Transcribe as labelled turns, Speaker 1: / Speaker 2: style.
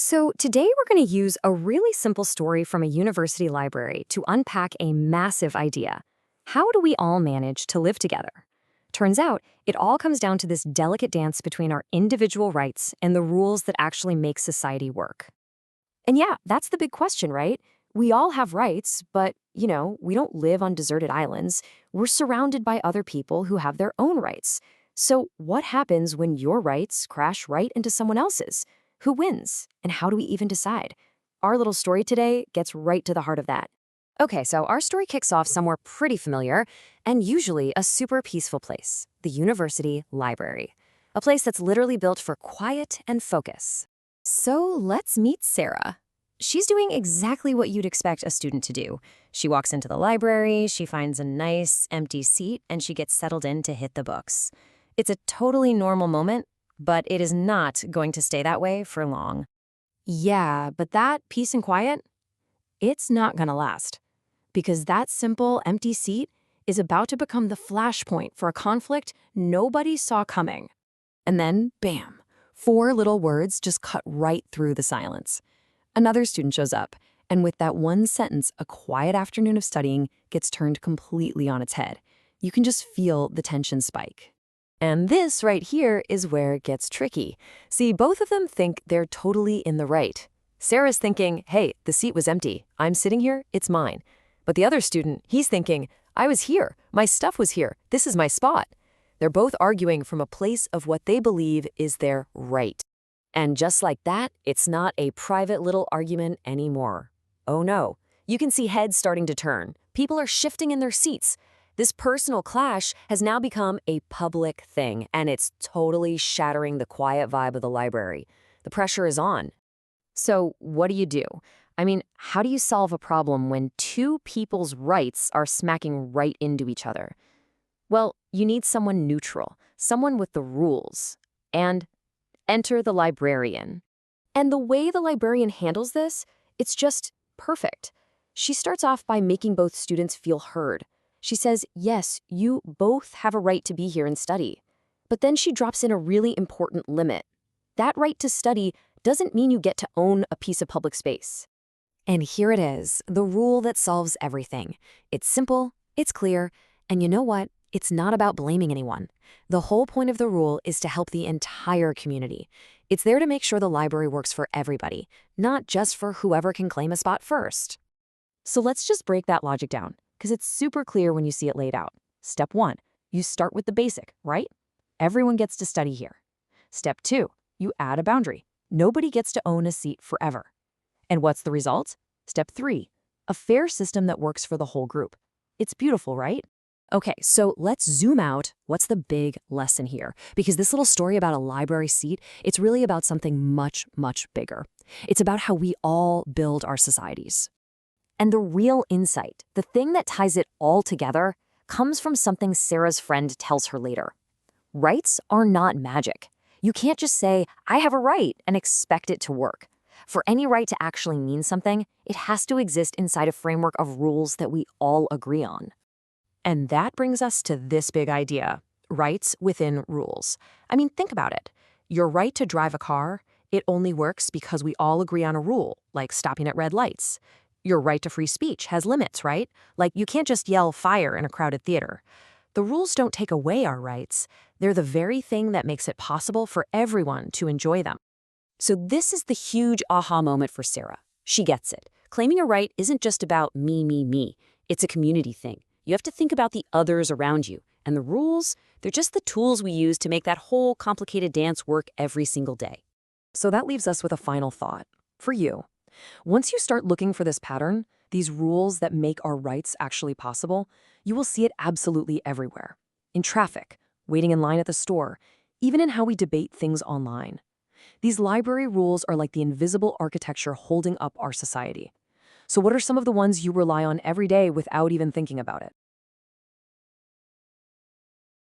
Speaker 1: So, today we're going to use a really simple story from a university library to unpack a massive idea. How do we all manage to live together? Turns out, it all comes down to this delicate dance between our individual rights and the rules that actually make society work. And yeah, that's the big question, right? We all have rights, but, we don't live on deserted islands. We're surrounded by other people who have their own rights. So, what happens when your rights crash right into someone else's? Who wins? And how do we even decide? Our little story today gets right to the heart of that. Okay, so our story kicks off somewhere pretty familiar and usually a super peaceful place, the university library. A place that's literally built for quiet and focus. So let's meet Sarah. She's doing exactly what you'd expect a student to do. She walks into the library, she finds a nice, empty seat, and she gets settled in to hit the books. It's a totally normal moment, but it is not going to stay that way for long. Yeah, but that peace and quiet, it's not gonna last. Because that simple, empty seat is about to become the flashpoint for a conflict nobody saw coming. And then, bam, four little words just cut right through the silence. Another student shows up, and with that one sentence, a quiet afternoon of studying gets turned completely on its head. You can just feel the tension spike. And this right here is where it gets tricky. See, both of them think they're totally in the right. Sarah's thinking, hey, the seat was empty. I'm sitting here, it's mine. But the other student, he's thinking, I was here. My stuff was here. This is my spot. They're both arguing from a place of what they believe is their right. And just like that, it's not a private little argument anymore. Oh no, you can see heads starting to turn. People are shifting in their seats. This personal clash has now become a public thing, and it's totally shattering the quiet vibe of the library. The pressure is on. So what do? I mean, how do you solve a problem when two people's rights are smacking right into each other? Well, you need someone neutral, someone with the rules. And enter the librarian. And the way the librarian handles this, it's just perfect. She starts off by making both students feel heard. She says, yes, you both have a right to be here and study. But then she drops in a really important limit. That right to study doesn't mean you get to own a piece of public space. And here it is, the rule that solves everything. It's simple, it's clear, and you know what? It's not about blaming anyone. The whole point of the rule is to help the entire community. It's there to make sure the library works for everybody, not just for whoever can claim a spot first. So let's just break that logic down, because it's super clear when you see it laid out. Step 1, you start with the basic, right? Everyone gets to study here. Step 2, you add a boundary. Nobody gets to own a seat forever. And what's the result? Step 3, a fair system that works for the whole group. It's beautiful, right? Okay, so let's zoom out. What's the big lesson here? Because this little story about a library seat, it's really about something much, much bigger. It's about how we all build our societies. And the real insight, the thing that ties it all together, comes from something Sarah's friend tells her later. Rights are not magic. You can't just say, I have a right, and expect it to work. For any right to actually mean something, it has to exist inside a framework of rules that we all agree on. And that brings us to this big idea, rights within rules. I mean, think about it. Your right to drive a car, it only works because we all agree on a rule, like stopping at red lights. Your right to free speech has limits, right? Like you can't just yell fire in a crowded theater. The rules don't take away our rights. They're the very thing that makes it possible for everyone to enjoy them. So this is the huge aha moment for Sarah. She gets it. Claiming a right isn't just about me, me, me. It's a community thing. You have to think about the others around you. And the rules, they're just the tools we use to make that whole complicated dance work every single day. So that leaves us with a final thought. For you, once you start looking for this pattern, these rules that make our rights actually possible, you will see it absolutely everywhere. In traffic, waiting in line at the store, even in how we debate things online. These library rules are like the invisible architecture holding up our society. So what are some of the ones you rely on every day without even thinking about it?